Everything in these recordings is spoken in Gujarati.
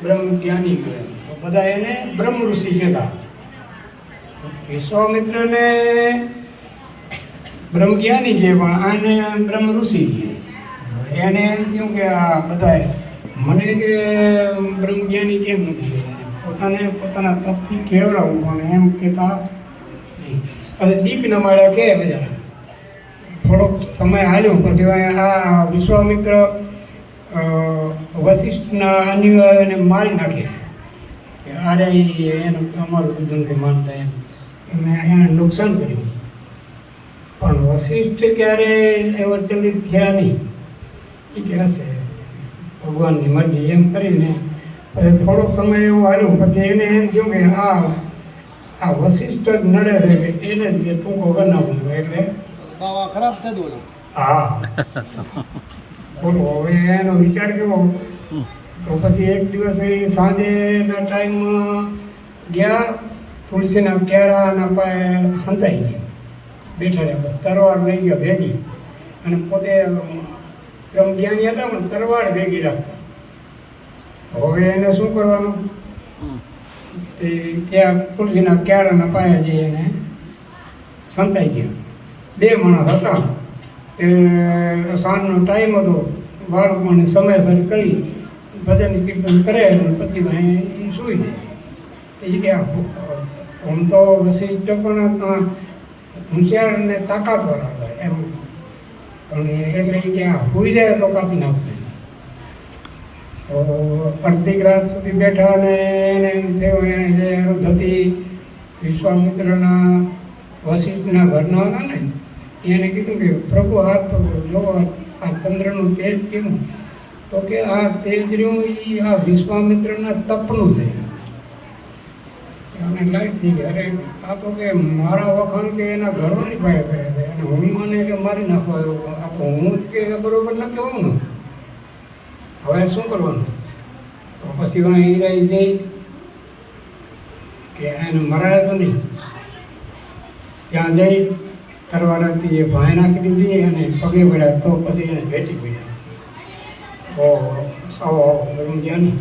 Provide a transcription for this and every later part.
બ્રહ્મ જ્ઞાની કહે, તો બધા એને બ્રહ્મ ઋષિ કહેતા. વિશ્વામિત્રને બ્રહ્મ જ્ઞાની કહે, પણ આને બ્રહ્મ ઋષિ કહે. એને એમ થયું કે આ બધા મને કે બ્રહ્મ જ્ઞાની કેમ નથી, પોતાને પોતાના તપથી કેવડાવવું, પણ એમ કહેતા નહીં. પછી દીપ ન મળ્યા કે બધા થોડોક સમય હાલ્યો, પછી આ વિશ્વામિત્ર વશિષ્ઠના અન્યોને મારી નાખે કે અરે એનું અમારું બધું નથી માનતા એમ એને નુકસાન કર્યું. પણ વશિષ્ઠ ક્યારે એવો ચલિત થયા નહીં. એ કે હશે ભગવાનની મરજી એમ કરીને પછી થોડોક સમય એવું હાલ્યું. પછી એને એમ થયું કે આ વશિષ્ઠ જ નડે છે કે એને જ ટૂંકો બનાવવું, એટલે ખરાબ થતું. હા બોલો હવે એનો વિચાર કેવો. તો પછી એક દિવસ એ સાંજેના ટાઈમમાં ગયા, તુલસીના કેળાના પાયે હંતાઈ ગયા, બેઠા રહ્યા, તરવાર લઈ ગયા ભેગી, અને પોતે બ્રહ્મ જ્ઞાની હતા પણ તરવાર ભેગી રાખતા. હવે એને શું કરવાનું, તે ત્યાં તુલસીના કેળાના પાયે જઈ એને સંતાઈ ગયા. બે માણસ હતા, તે સાંજનો ટાઈમ હતો, બાળકોને સમયસર કરી ભજન કીર્તન કરે અને પછી ભાઈ સૂઈ જાય. તે કે આમ તો વશિષ્ઠ પણ હોશિયાર અને તાકાતવાર હતા એમ, પણ એટલે કે આ સૂઈ જાય તો કાપી નાખશે. તો અડધી રાત સુધી બેઠા અને એને એમ થયું, એને જે અરુંધતી વિશ્વામિત્રના વશિષ્ઠના ઘરના હતા ને, એને કીધું કે પ્રભુ આ તો જો આ ચંદ્રનું તેજ કેવું, તો કે આ તેજ રહ્યું એ આ વિશ્વામિત્રના તપનું છે. અને લાઈટ થઈ ગઈ. અરે આ તો કે મારા વખાણ કે એના ઘરવાળી પાસે કરે છે, અને હું મને કે મારી નાખવા આ તો હું જ કે બરોબર ન કહેવું ને. હવે શું કરવાનું? તો પછી હીરાઈ જઈ કે એને મરાય તો નહીં, ત્યાં જઈ તરવારથી એ ભાઈ નાખી દીધી અને પગે પડ્યા. તો પછી એને ભેટી પડ્યા. ઓહો આવો બ્રહ્મ જ્ઞાની.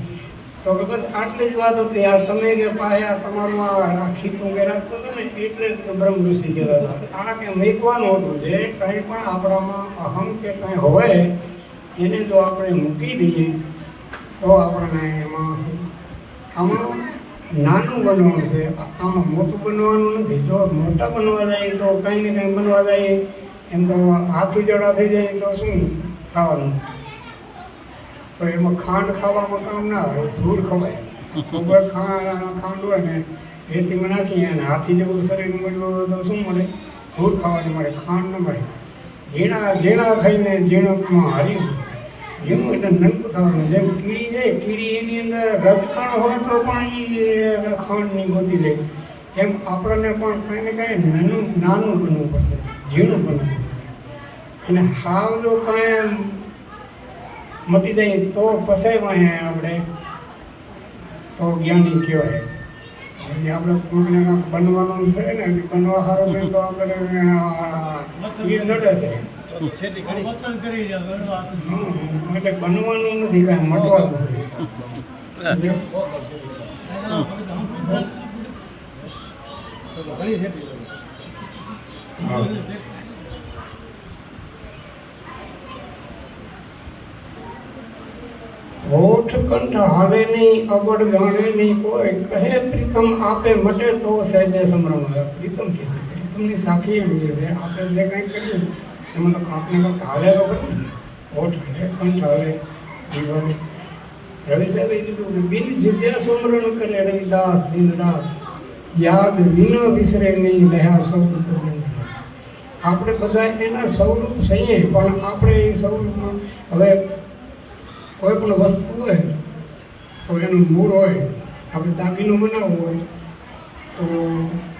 તો કે બસ આટલી જ વાત હતી. આ તમે કે પાયા તમારું આ રાખી તું કે રાખતો હતો ને, એટલે જ બ્રહ્મ ઋષિ કહેતા હતા. આ કે મૂકવાનું હતું, જે કંઈ પણ આપણામાં અહમ કે કંઈ હોય એને જો આપણે મૂકી દઈએ તો આપણને એમાંથી આમાં નાનું બનવાનું છે, આમાં મોટું બનવાનું નથી. જો મોટા બનવા જાય તો કંઈ ને કંઈ બનવા જાય એમ તો હાથ ઉજવડા થઈ જાય તો શું ખાવાનું? તો એમાં ખાંડ ખાવામાં કામ ના આવે, ધૂળ ખવાય. ઉપર ખાંડ હોય ને રેતીમાં નાખીએ અને હાથી જેવું શરીર મળ્યું હોય તો શું મળે? ધૂળ ખાવાની મળે, ખાંડ ન મળે. ઝીણા થઈને ઝીણકમાં હારી ઝીણું એટલે નનકું થવાનું. જેમ કીડી જાય, કીડી એની અંદર રજકણ હોય તો પણ એ ખાંડની ગોતી લે, એમ આપણને પણ કંઈ ને કંઈ નાનું બનવું પડશે, ઝીણું બનવું પડશે. અને હાવ જો કાંઈ મટી જાય તો પસાયમાં આપણે તો જ્ઞાની કહેવાય. હજી આપણે કોઈને કાંક બનવાનું છે ને, બનવા સારું છે તો આપણે એ નડે છે. એટલે બનવાનું નથી, કાંઈ મટવાનું છે. હોઠ કંઠ હાલે નહીં, અબડ ગાણે નહીં, કોઈ કહે પ્રીતમ આપે મટે તો સહેજે સમરમ. પ્રીતમ કે છે, પ્રીતમની સાખી એમ છે, આપણે જે કંઈ કરીએ એમાં તો આપણે કંઈક હાલે તો ખરું ને. હોઠ હાલે, કંઠ હાલે, જીવન. રવિ સાહેબે કીધું કે બિન જગ્યા સમરણ કરે રવિદાસ દિન રાત, યાદ વિન વિસરે નહીં રહ્યા સ્વરૂપ. આપણે બધા એના સ્વરૂપ સહીએ, પણ આપણે એ સ્વરૂપમાં હવે કોઈ પણ વસ્તુ હોય તો એનું મૂળ હોય. આપણે દાગીનો બનાવવો હોય તો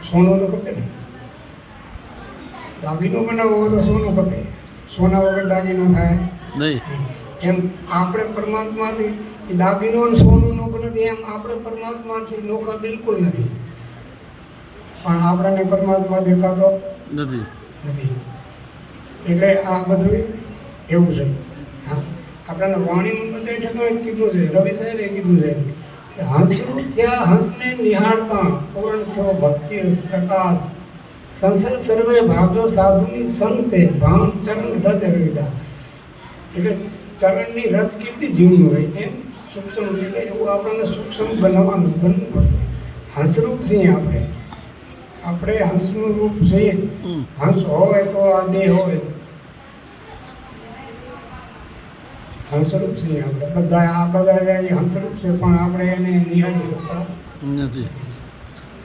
સોનું તો ખપે ને, દાગીનો બનાવવો હોય તો સોનું ખપે, સોના વગર દાગીનો થાય નહીં. એમ આપણે પરમાત્માથી દાગીનો અને સોનું નોખું નથી, એમ આપણે પરમાત્માથી નોખા બિલકુલ નથી. પણ આપણને પરમાત્મા દેખાતો નથી. એટલે આ બધું એવું છે. હા, આપણને વાણીમાં બધે ઠેકાણે કીધું છે, રવિ સાહેબે કીધું છે હંસરૂપ થયા હંસને નિહાળતા પૂર્ણ થયો ભક્તિ રસ પ્રકાશ સંસદ સર્વે ભાગ્યો સાધુની સંતે ભાન ચરણ રથ રવિદાસ. એટલે ચરણની રથ કેટલી ઝીણી હોય એમ સૂક્ષ્મ એટલે એવું આપણને સૂક્ષ્મ બનવું પડશે. હંસરૂપ છીએ આપણે હંસનું રૂપ છીએ. હંસ હોય તો આ દેહ હોય. હંસરૂપ છીએ આપણે બધા હંસરૂપ છે પણ આપણે એને નિહાળી શકતા નથી.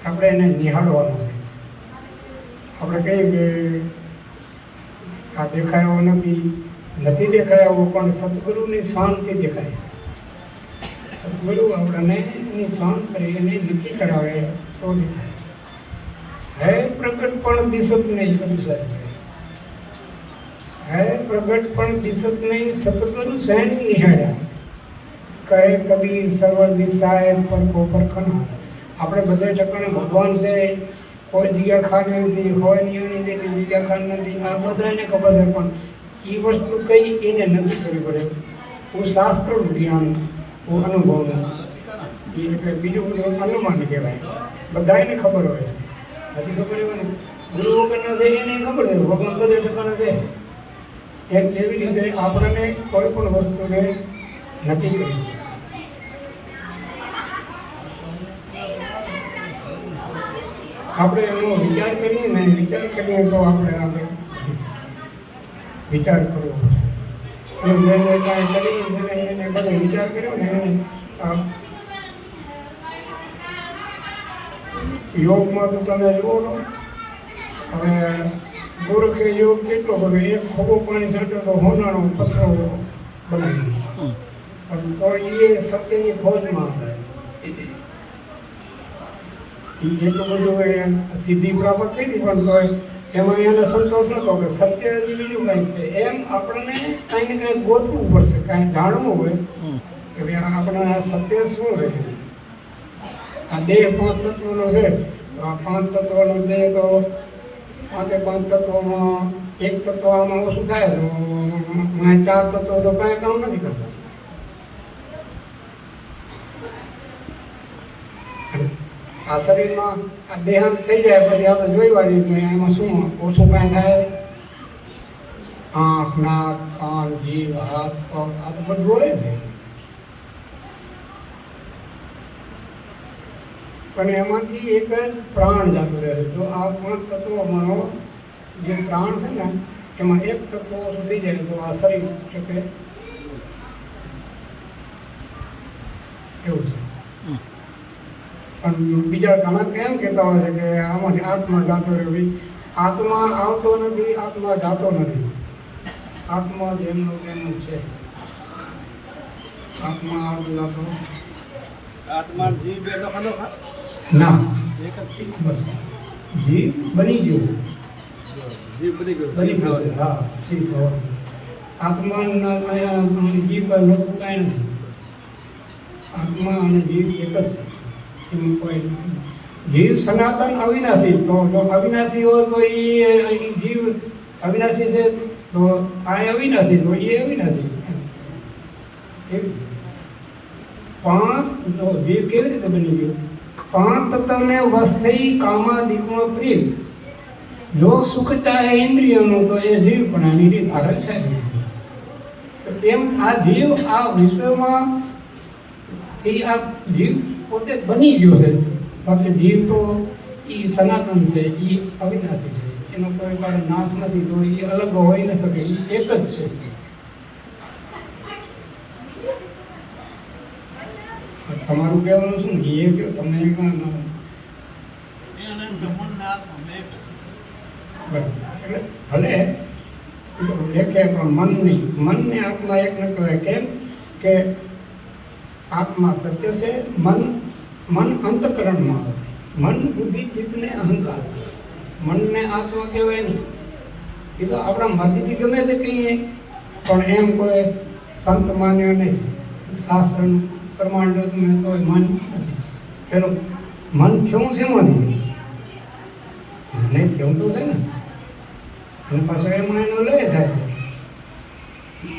આપણે એને નિહાળવાનું છે. આપણે કહીએ કે આ દેખાયો નથી દેખાયો પણ સદગુરુની શાંતિ દેખાય. સદગુરુ આપણને એની શાંત કરી એને નક્કી કરાવે તો દેખાય. હે પ્રગટ પણ દિશત નહીં કરું સાહેબ, હે પ્રગટ પણ દિશત નહીં સતગુરુ સૈન નિહાળ્યા. કહે કબીર સર્વ દિશાએ પર કોપર ખનાર. આપણે બધે ટકાણે ભગવાન છે, કોઈ જગ્યા ખાન નથી, હોય નિયમની જેટલી જગ્યા ખાન નથી, આ બધાને ખબર છે. પણ એ વસ્તુ કઈ એને નક્કી કરવી પડે. હું શાસ્ત્રનું જ્ઞાન, હું અનુભવનું, એટલે બીજું બધું અનુમાન કહેવાય. બધાને ખબર હોય, નથી ખબર હોય ને ગુરુ વગરના છે એને ખબર છે ભગવાન બધે ટકાના છે. એમ એવી રીતે આપણને કોઈ પણ વસ્તુને નક્કી કરવી. આપણે એનો વિચાર કરીએ તો આપણે આગળ વધી શકીએ. વિચાર કરવો પડશે. અને મેં કાંઈ કરી એને બધો વિચાર કર્યો ને એને યોગમાં તો તમે જુઓ તો હવે ગોરખે યોગ કેટલો બધો, એક ખોબો પાણી છાંટો તો હોનારો પથ્થરો બનાવી દે. પણ તો એ સત્યની ખોજમાં હતા. એટલું બધું સિદ્ધિ પ્રાપ્ત થઈ હતી પણ તો એમાં એને સંતોષ નહોતો કે સત્ય હજી બીજું કંઈક છે. એમ આપણને કાંઈ ને કાંઈ ગોતવું પડશે, કાંઈ જાણવું હોય કે ભાઈ આપણે આ સત્ય શું રહે. આ દેહ 5 તત્વોનો છે તો આ 5 તત્વોનો દેહ તો 5 તત્વોમાં એક તત્વ આમાં ઓછું થાય તો 4 તત્વો તો કાંઈ કામ નથી કરતા. આ શરીરમાં આ દેહાંત થઈ જાય પછી આપણે જોઈ વાળીએ એમાં શું ઓછું કાંઈ થાય. આંખ, નાક, કાન, જીભ, હાથ, પગ આ તો બધું હોય છે. પણ એમાંથી એક પ્રાણ જતું રહે છે. તો આ 5 તત્વોમાંનો જે પ્રાણ છે ને એમાં એક તત્વ ઓછું થઈ જાય તો આ શરીર શકે એવું છે. પણ બીજા ઘણા કેમ કહેતા હોય છે કે આમાંથી આત્મા જાતો રહ્યો. આત્મા આવતો નથી, આત્મા જાતો નથી. આત્મા જેમનું તેનું છે. આત્મા આવતો જાતો આત્મા જીવ બે લખો ના, એક જ બસ જીવ બની ગયો. જીવ બની ગયો છે. હા, શીખ આત્મા જીવ લોકો કાંઈ નથી. આત્મા અને જીવ એક જ છે. એમાં કોઈ જીવ સનાતન અવિનાશી. તો જો અવિનાશી હોય તો એ જીવ અવિનાશી છે તો આ અવિનાશી તો એ અવિનાશી. 5 જીવ કેવી રીતે બની ગયો? 5 તત્વને વશ થઈ કામાદિકમાં પ્રિય. જો સુખ ચાહે ઇન્દ્રિયોનું તો એ જીવ પણ આની રીત આગળ છે. તો એમ આ જીવ આ વિશ્વમાં એ આ જીવ પોતે બની ગયો છે. બાકી જીવ તો એ સનાતન છે, એ અવિનાશી છે. એનો કોઈ પણ નાશ નથી. તો એ અલગ હોઈ ન શકે, એ એક જ છે. તમારું કહેવાનું શું? એ કહો તમને કાં એટલે ભલે લેખે પણ મન નહીં. મનને આત્મા એક ન કહેવાય. કેમ કે આત્મા સત્ય છે. મન અંતકરણમાં આવે. મન, બુદ્ધિ, ચિત્તને અહંકાર. મનને આત્મા કહેવાય નહીં. એ તો આપણા મરજીથી ગમે તે કહીએ પણ એમ કોઈ સંત માન્યો નહીં. શાસ્ત્રનું પ્રમાણ જો તમે તો મન નથી. પેલું મન થયું છે એમાંથી નહીં થયું તો છે ને. અને પાછું એમાં એનો લય થાય છે.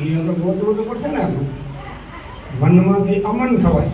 એ આપણે ગોતવું તો પડશે ને. આપણું મનમાંથી અમન થવાય.